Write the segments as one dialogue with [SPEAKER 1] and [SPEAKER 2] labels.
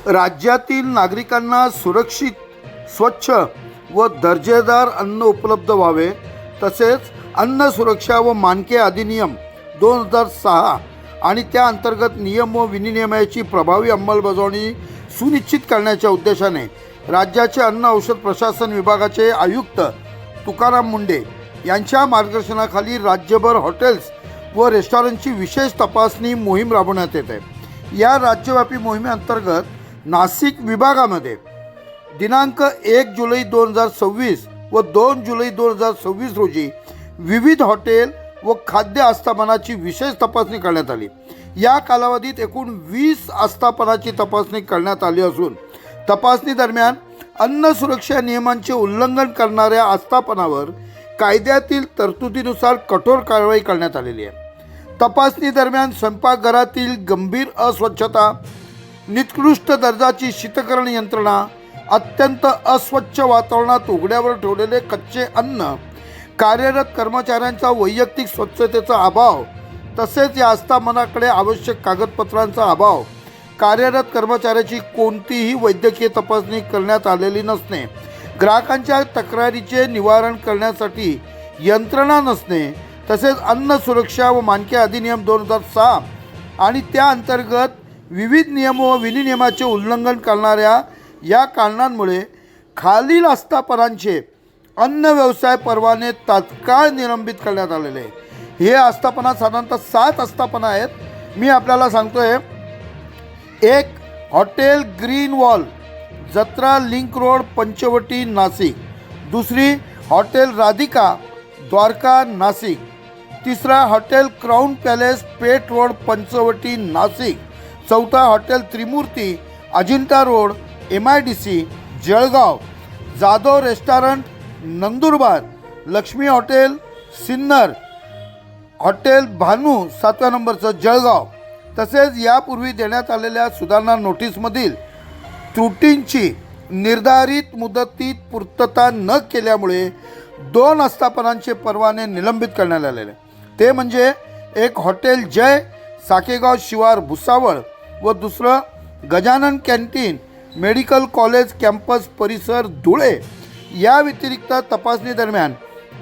[SPEAKER 1] राज्यातील नागरिकांना सुरक्षित, स्वच्छ व दर्जेदार अन्न उपलब्ध व्हावे, तसेच अन्न सुरक्षा व मानके अधिनियम 2006 आणि त्या अंतर्गत नियम व विनियमाची प्रभावी अंमलबजावणी सुनिश्चित करण्याच्या उद्देशाने राज्याचे अन्न औषध प्रशासन विभागाचे आयुक्त तुकाराम मुंढे यांच्या मार्गदर्शनाखाली राज्यभर हॉटेल्स व रेस्टॉरंटची विशेष तपासणी मोहीम राबवण्यात येत आहे। या राज्यव्यापी मोहिमेअंतर्गत नाशिक विभागामध्ये दिनांक 1 जुलै 2026 व 2 जुलै 2026 रोजी विविध हॉटेल व खाद्य आस्थापनाची विशेष तपासणी करण्यात आली। या कालावधीत एकूण 20 आस्थापनाची तपासणी करण्यात आली असून तपासणी दरम्यान अन्न सुरक्षा नियमांचे उल्लंघन करणाऱ्या आस्थापनावर कायद्यातील तरतुदीनुसार कठोर कारवाई करण्यात आलेली आहे। तपासणी दरम्यान स्वयंपाकघरातील गंभीर अस्वच्छता, निकृष्ट दर्जाची शीतकरण यंत्रणा, अत्यंत अस्वच्छ वातावरणात उघड्यावर ठेवलेले कच्चे अन्न, कार्यरत कर्मचाऱ्यांचा वैयक्तिक स्वच्छतेचा अभाव, तसेच या आस्थापनाकडे आवश्यक कागदपत्रांचा अभाव, कार्यरत कर्मचाऱ्याची कोणतीही वैद्यकीय तपासणी करण्यात आलेली नसणे, ग्राहकांच्या तक्रारीचे निवारण करण्यासाठी यंत्रणा नसणे, तसेच अन्न सुरक्षा व मानके अधिनियम 2006 आणि त्या अंतर्गत विविध नियम व विनियमाचे उल्लंघन करणाऱ्या या कारणांमुळे खालील आस्थापनांचे अन्न व्यवसाय परवाने तात्काळ निलंबित करण्यात आलेले आहे। हे आस्थापना साधारणतः 7 आस्थापना आहेत। मी आपल्याला सांगतोय, एक hotel green wall, Jatra link road, Panchavati, Nashik. दुसरी हॉटेल राधिका, द्वारका, नाशिक। तिसरा hotel crown palace, Peth road, Panchavati, Nashik. चौथा hotel Trimurti, Ajanta road, MIDC, Jalgaon. Jadhav restaurant, Nandurbar. Lakshmi hotel, Sinnar. Hotel Bhanu 7व्या नंबरचं, जळगाव। तसेच यापूर्वी देण्यात आलेल्या सुधारणा नोटीसमधील त्रुटींची निर्धारित मुदतीत पूर्तता न केल्यामुळे 2 आस्थापनांचे परवाने निलंबित करण्यात आलेले, ते म्हणजे एक हॉटेल जय, साकेगाव शिवार, भुसावळ व दुसरं Gajanan canteen, medical college campus परिसर, धुळे। या व्यतिरिक्त तपासणी दरम्यान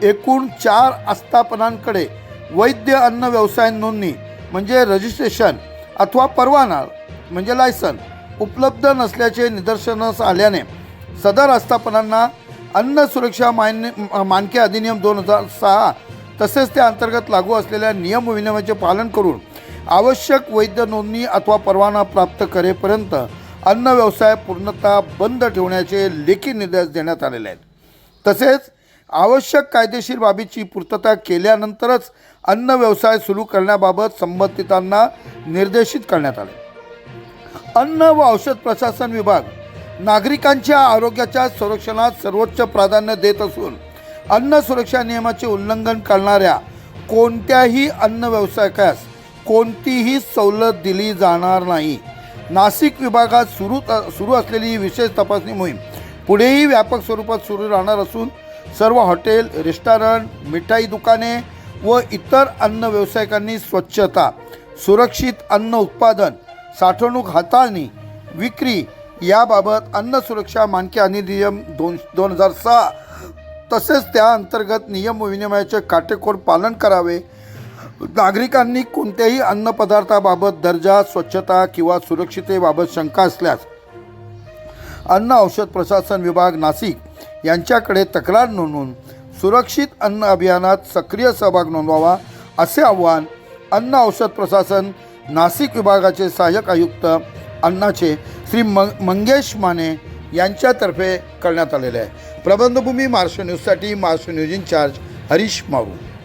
[SPEAKER 1] एकूण 4 आस्थापनांकडे वैध अन्न व्यवसाय नोंदणी म्हणजे रजिस्ट्रेशन अथवा परवाना म्हणजे लायसन उपलब्ध नसल्याचे निदर्शनास आल्याने सदर आस्थापनांना अन्न सुरक्षा मानके अधिनियम 2006 तसेच त्या अंतर्गत लागू असलेल्या नियम व विनियमाचे पालन करून आवश्यक वैध नोंदणी अथवा परवाना प्राप्त करेपर्यंत अन्न व्यवसाय पूर्णतः बंद ठेवण्याचे लेखी निर्देश देण्यात आलेले आहेत। तसेच आवश्यक कायदेशीर बाबीची पूर्तता केल्यानंतरच अन्न व्यवसाय सुरू करण्याबाबत संबंधितांना निर्देशित करण्यात आले। अन्न व औषध प्रशासन विभाग नागरिकांच्या आरोग्याच्या संरक्षणात सर्वोच्च प्राधान्य देत असून अन्न सुरक्षा नियमाचे उल्लंघन करणाऱ्या कोणत्याही अन्न व्यावसायिकास कोणतीही सवलत दिली जाणार नाही। नाशिक विभागात सुरू असलेली ही विशेष तपासणी मोहीम पुढेही व्यापक स्वरूपात सुरू राहणार असून सर्व हॉटेल, रेस्टॉरंट, मिठाई दुकाने व इतर अन्न व्यावसायिकांनी स्वच्छता, सुरक्षित अन्न उत्पादन, साठवणूक, हाताळणी, विक्री याबाबत अन्न सुरक्षा मानके अधिनियम 2006 तसेच त्या अंतर्गत नियम व विनियमाचे काटेकोर पालन करावे। नागरिकांनी कोणत्याही अन्नपदार्थाबाबत दर्जा, स्वच्छता किंवा सुरक्षिततेबाबत शंका असल्यास अन्न औषध प्रशासन विभाग नाशिक यांच्याकडे तक्रार नोंदवून सुरक्षित अन्न अभियानात सक्रिय सहभाग नोंदवावा असे आवाहन अन्न औषध प्रशासन नाशिक विभागाचे सहाय्यक आयुक्त अन्नाचे श्री मंगेश माने यांच्यातर्फे करण्यात आलेले आहे। प्रबंधभूमी महाराष्ट्र न्यूजसाठी महाराष्ट्र न्यूज इन्चार्ज हरीश मारू।